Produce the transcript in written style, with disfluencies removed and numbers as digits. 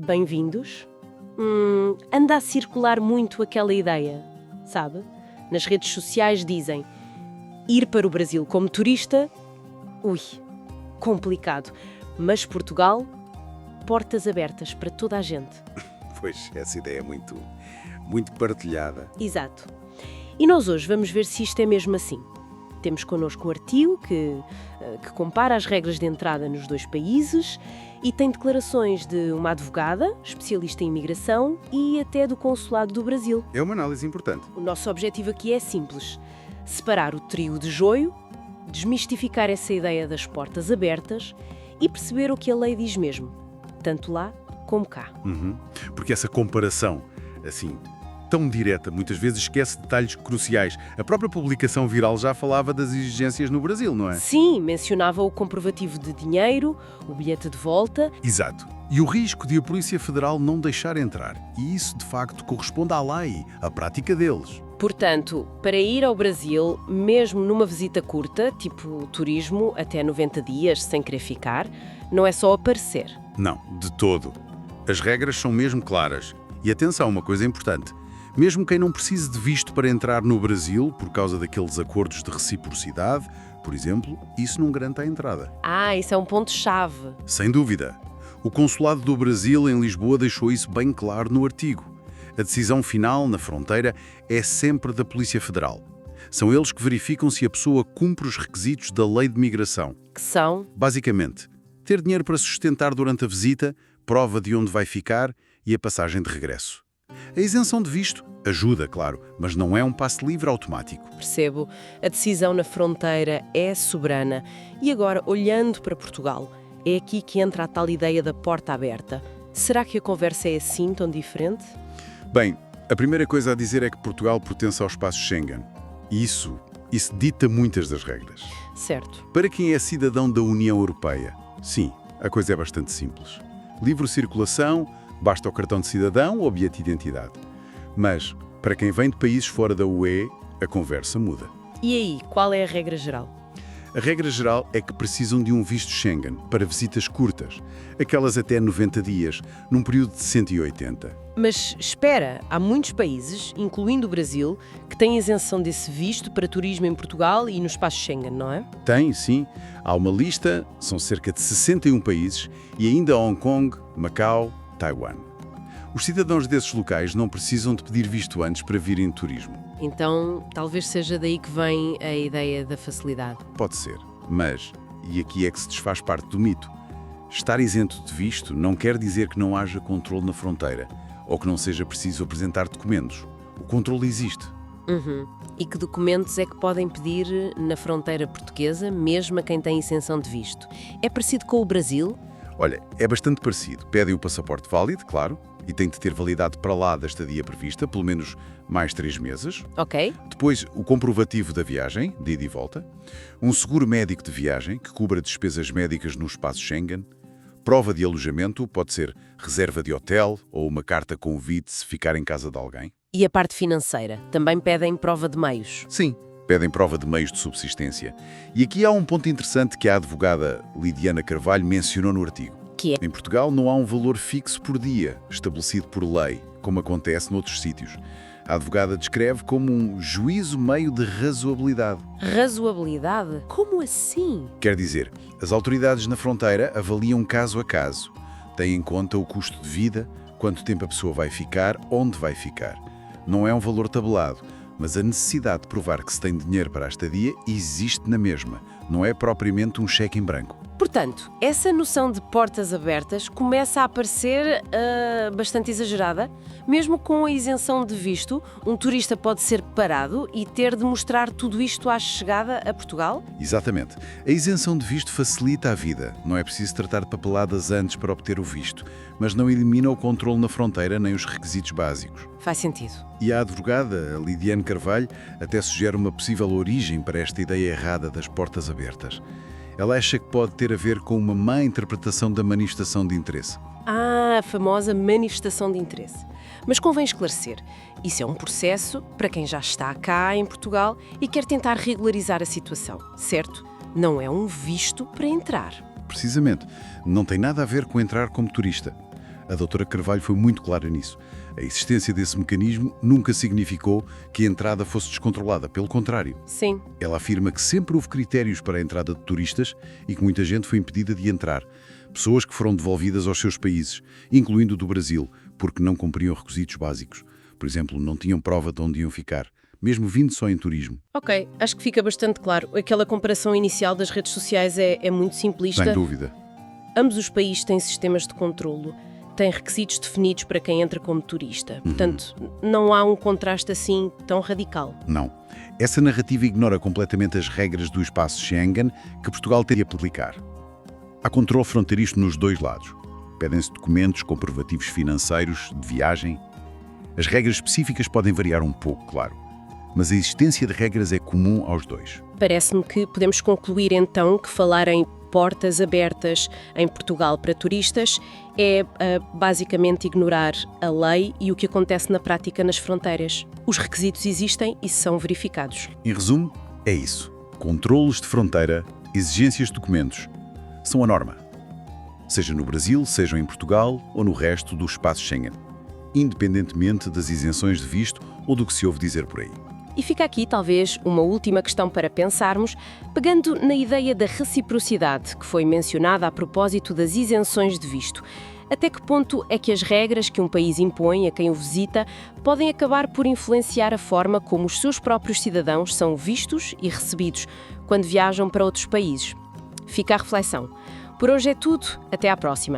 Bem-vindos. Anda a circular muito aquela ideia, sabe? Nas redes sociais dizem ir para o Brasil como turista, ui, complicado. Mas Portugal, portas abertas para toda a gente. Pois, essa ideia é muito partilhada. Exato. E nós hoje vamos ver se isto é mesmo assim. Temos connosco um artigo que compara as regras de entrada nos dois países e tem declarações de uma advogada, especialista em imigração e até do Consulado do Brasil. É uma análise importante. O nosso objetivo aqui é simples: separar o trigo de joio, desmistificar essa ideia das portas abertas e perceber o que a lei diz mesmo, tanto lá como cá. Porque essa comparação, assim, tão direta, muitas vezes esquece detalhes cruciais. A própria publicação viral já falava das exigências no Brasil, não é? Sim, mencionava o comprovativo de dinheiro, o bilhete de volta. Exato. E o risco de a Polícia Federal não deixar entrar. E isso, de facto, corresponde à lei, à prática deles. Portanto, para ir ao Brasil, mesmo numa visita curta, tipo turismo, até 90 dias, sem querer ficar, não é só aparecer. Não, de todo. As regras são mesmo claras. E atenção, uma coisa importante. Mesmo quem não precise de visto para entrar no Brasil, por causa daqueles acordos de reciprocidade, por exemplo, isso não garante a entrada. Isso é um ponto-chave. Sem dúvida. O Consulado do Brasil em Lisboa deixou isso bem claro no artigo. A decisão final, na fronteira, é sempre da Polícia Federal. São eles que verificam se a pessoa cumpre os requisitos da Lei de Migração. Que são? Basicamente, ter dinheiro para sustentar durante a visita, prova de onde vai ficar e a passagem de regresso. A isenção de visto ajuda, claro, mas não é um passe livre automático. Percebo. A decisão na fronteira é soberana. E agora, olhando para Portugal, é aqui que entra a tal ideia da porta aberta. Será que a conversa é assim, tão diferente? Bem, a primeira coisa a dizer é que Portugal pertence ao espaço Schengen. E isso dita muitas das regras. Certo. Para quem é cidadão da União Europeia, sim, a coisa é bastante simples. Livre circulação, basta o cartão de cidadão ou bilhete de identidade. Mas, para quem vem de países fora da UE, a conversa muda. E aí, qual é a regra geral? A regra geral é que precisam de um visto Schengen para visitas curtas, aquelas até 90 dias, num período de 180. Mas espera, há muitos países, incluindo o Brasil, que têm isenção desse visto para turismo em Portugal e no espaço Schengen, não é? Tem, sim. Há uma lista, são cerca de 61 países, e ainda Hong Kong, Macau, Taiwan. Os cidadãos desses locais não precisam de pedir visto antes para virem de turismo. Então, talvez seja daí que vem a ideia da facilidade. Pode ser, mas, e aqui é que se desfaz parte do mito, estar isento de visto não quer dizer que não haja controle na fronteira, ou que não seja preciso apresentar documentos. O controle existe. E que documentos é que podem pedir na fronteira portuguesa, mesmo a quem tem isenção de visto? É parecido com o Brasil? Olha, é bastante parecido. Pedem o passaporte válido, claro, e tem de ter validade para lá da estadia prevista, pelo menos mais 3 meses. Ok. Depois, o comprovativo da viagem, de ida e volta. Um seguro médico de viagem, que cubra despesas médicas no espaço Schengen. Prova de alojamento, pode ser reserva de hotel ou uma carta convite se ficar em casa de alguém. E a parte financeira? Também pedem prova de meios? Sim, pedem prova de meios de subsistência. E aqui há um ponto interessante que a advogada Lidiana Carvalho mencionou no artigo. Que é? Em Portugal não há um valor fixo por dia, estabelecido por lei, como acontece noutros sítios. A advogada descreve como um juízo meio de razoabilidade. Razoabilidade? Como assim? Quer dizer, as autoridades na fronteira avaliam caso a caso. Têm em conta o custo de vida, quanto tempo a pessoa vai ficar, onde vai ficar. Não é um valor tabelado, mas a necessidade de provar que se tem dinheiro para a estadia existe na mesma. Não é propriamente um cheque em branco. Portanto, essa noção de portas abertas começa a aparecer bastante exagerada. Mesmo com a isenção de visto, um turista pode ser parado e ter de mostrar tudo isto à chegada a Portugal? Exatamente. A isenção de visto facilita a vida. Não é preciso tratar de papeladas antes para obter o visto, mas não elimina o controle na fronteira nem os requisitos básicos. Faz sentido. E a advogada, a Lidiane Carvalho, até sugere uma possível origem para esta ideia errada das portas abertas. Ela acha que pode ter a ver com uma má interpretação da manifestação de interesse. A famosa manifestação de interesse. Mas convém esclarecer, isso é um processo para quem já está cá em Portugal e quer tentar regularizar a situação, certo? Não é um visto para entrar. Precisamente. Não tem nada a ver com entrar como turista. A doutora Carvalho foi muito clara nisso. A existência desse mecanismo nunca significou que a entrada fosse descontrolada, pelo contrário. Sim. Ela afirma que sempre houve critérios para a entrada de turistas e que muita gente foi impedida de entrar. Pessoas que foram devolvidas aos seus países, incluindo o do Brasil, porque não cumpriam requisitos básicos. Por exemplo, não tinham prova de onde iam ficar, mesmo vindo só em turismo. Ok, acho que fica bastante claro. Aquela comparação inicial das redes sociais é muito simplista. Sem dúvida. Ambos os países têm sistemas de controlo, têm requisitos definidos para quem entra como turista. Portanto, não há um contraste assim tão radical. Não. Essa narrativa ignora completamente as regras do espaço Schengen que Portugal teria de aplicar. Há controle fronteiriço nos dois lados. Pedem-se documentos, comprovativos financeiros, de viagem. As regras específicas podem variar um pouco, claro, mas a existência de regras é comum aos dois. Parece-me que podemos concluir então que falar em portas abertas em Portugal para turistas é basicamente ignorar a lei e o que acontece na prática nas fronteiras. Os requisitos existem e são verificados. Em resumo, é isso. Controlos de fronteira, exigências de documentos, são a norma. Seja no Brasil, seja em Portugal ou no resto do espaço Schengen, independentemente das isenções de visto ou do que se ouve dizer por aí. E fica aqui, talvez, uma última questão para pensarmos, pegando na ideia da reciprocidade que foi mencionada a propósito das isenções de visto. Até que ponto é que as regras que um país impõe a quem o visita podem acabar por influenciar a forma como os seus próprios cidadãos são vistos e recebidos quando viajam para outros países? Fica a reflexão. Por hoje é tudo. Até à próxima.